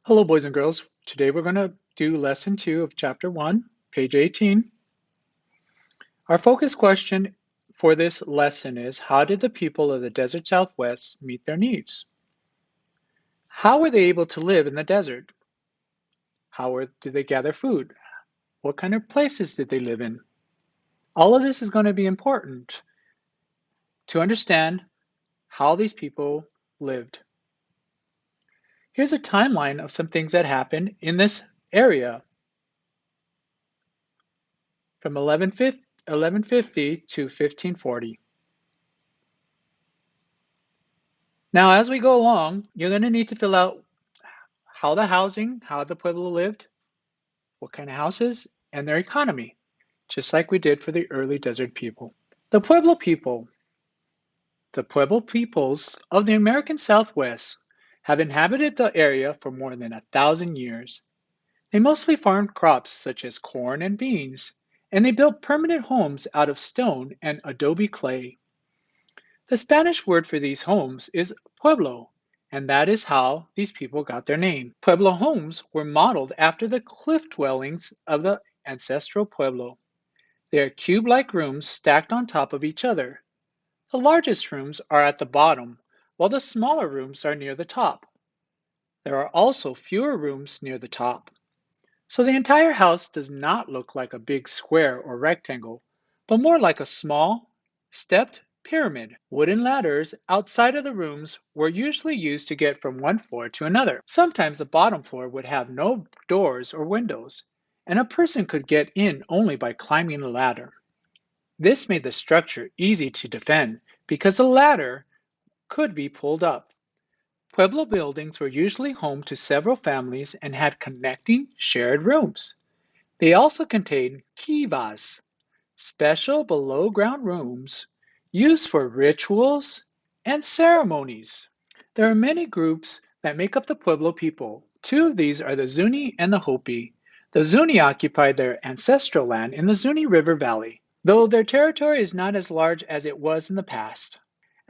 Hello, boys and girls. Today we're going to do lesson 2 of chapter 1, page 18. Our focus question for this lesson is, how did the people of the desert Southwest meet their needs? How were they able to live in the desert? Did they gather food? What kind of places did they live in? All of this is going to be important to understand how these people lived. Here's a timeline of some things that happened in this area from 1150 to 1540. Now, as we go along, you're going to need to fill out how the Pueblo lived, what kind of houses, and their economy, just like we did for the early desert people. The Pueblo people, the Pueblo peoples of the American Southwest, have inhabited the area for more than 1,000 years. They mostly farmed crops such as corn and beans, and they built permanent homes out of stone and adobe clay. The Spanish word for these homes is pueblo, and that is how these people got their name. Pueblo homes were modeled after the cliff dwellings of the ancestral pueblo. They are cube-like rooms stacked on top of each other. The largest rooms are at the bottom, while the smaller rooms are near the top. There are also fewer rooms near the top. So the entire house does not look like a big square or rectangle, but more like a small, stepped pyramid. Wooden ladders outside of the rooms were usually used to get from one floor to another. Sometimes the bottom floor would have no doors or windows, and a person could get in only by climbing a ladder. This made the structure easy to defend because the ladder could be pulled up. Pueblo buildings were usually home to several families and had connecting shared rooms. They also contained kivas, special below-ground rooms used for rituals and ceremonies. There are many groups that make up the Pueblo people. Two of these are the Zuni and the Hopi. The Zuni occupied their ancestral land in the Zuni River Valley, though their territory is not as large as it was in the past.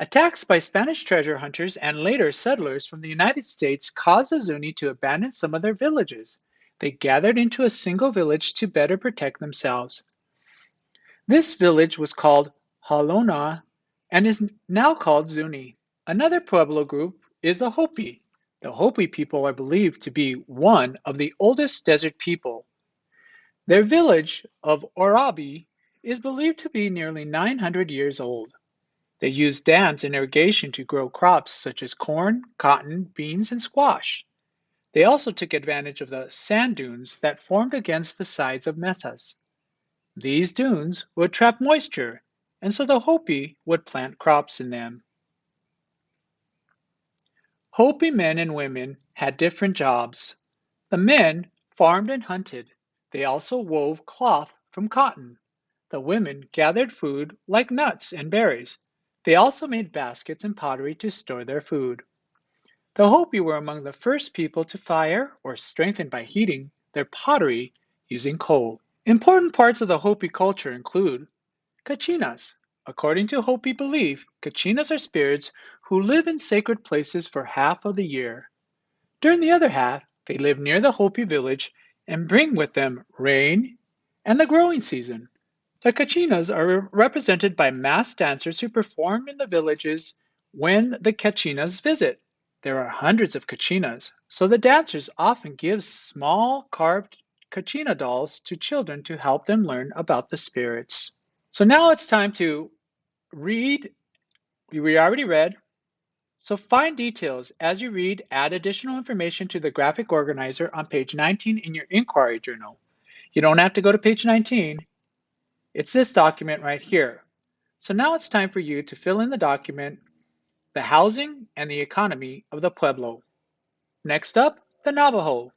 Attacks by Spanish treasure hunters and later settlers from the United States caused the Zuni to abandon some of their villages. They gathered into a single village to better protect themselves. This village was called Halona and is now called Zuni. Another Pueblo group is the Hopi. The Hopi people are believed to be one of the oldest desert people. Their village of Orabi is believed to be nearly 900 years old. They used dams and irrigation to grow crops such as corn, cotton, beans, and squash. They also took advantage of the sand dunes that formed against the sides of mesas. These dunes would trap moisture, and so the Hopi would plant crops in them. Hopi men and women had different jobs. The men farmed and hunted. They also wove cloth from cotton. The women gathered food like nuts and berries. They also made baskets and pottery to store their food. The Hopi were among the first people to fire or strengthen by heating their pottery using coal. Important parts of the Hopi culture include Kachinas. According to Hopi belief, Kachinas are spirits who live in sacred places for half of the year. During the other half, they live near the Hopi village and bring with them rain and the growing season. The Kachinas are represented by masked dancers who perform in the villages when the Kachinas visit. There are hundreds of Kachinas, so the dancers often give small carved Kachina dolls to children to help them learn about the spirits. So now it's time to read. We already read. So find details. As you read, add additional information to the graphic organizer on page 19 in your inquiry journal. You don't have to go to page 19. It's this document right here. So now it's time for you to fill in the document, the housing and the economy of the Pueblo. Next up, the Navajo.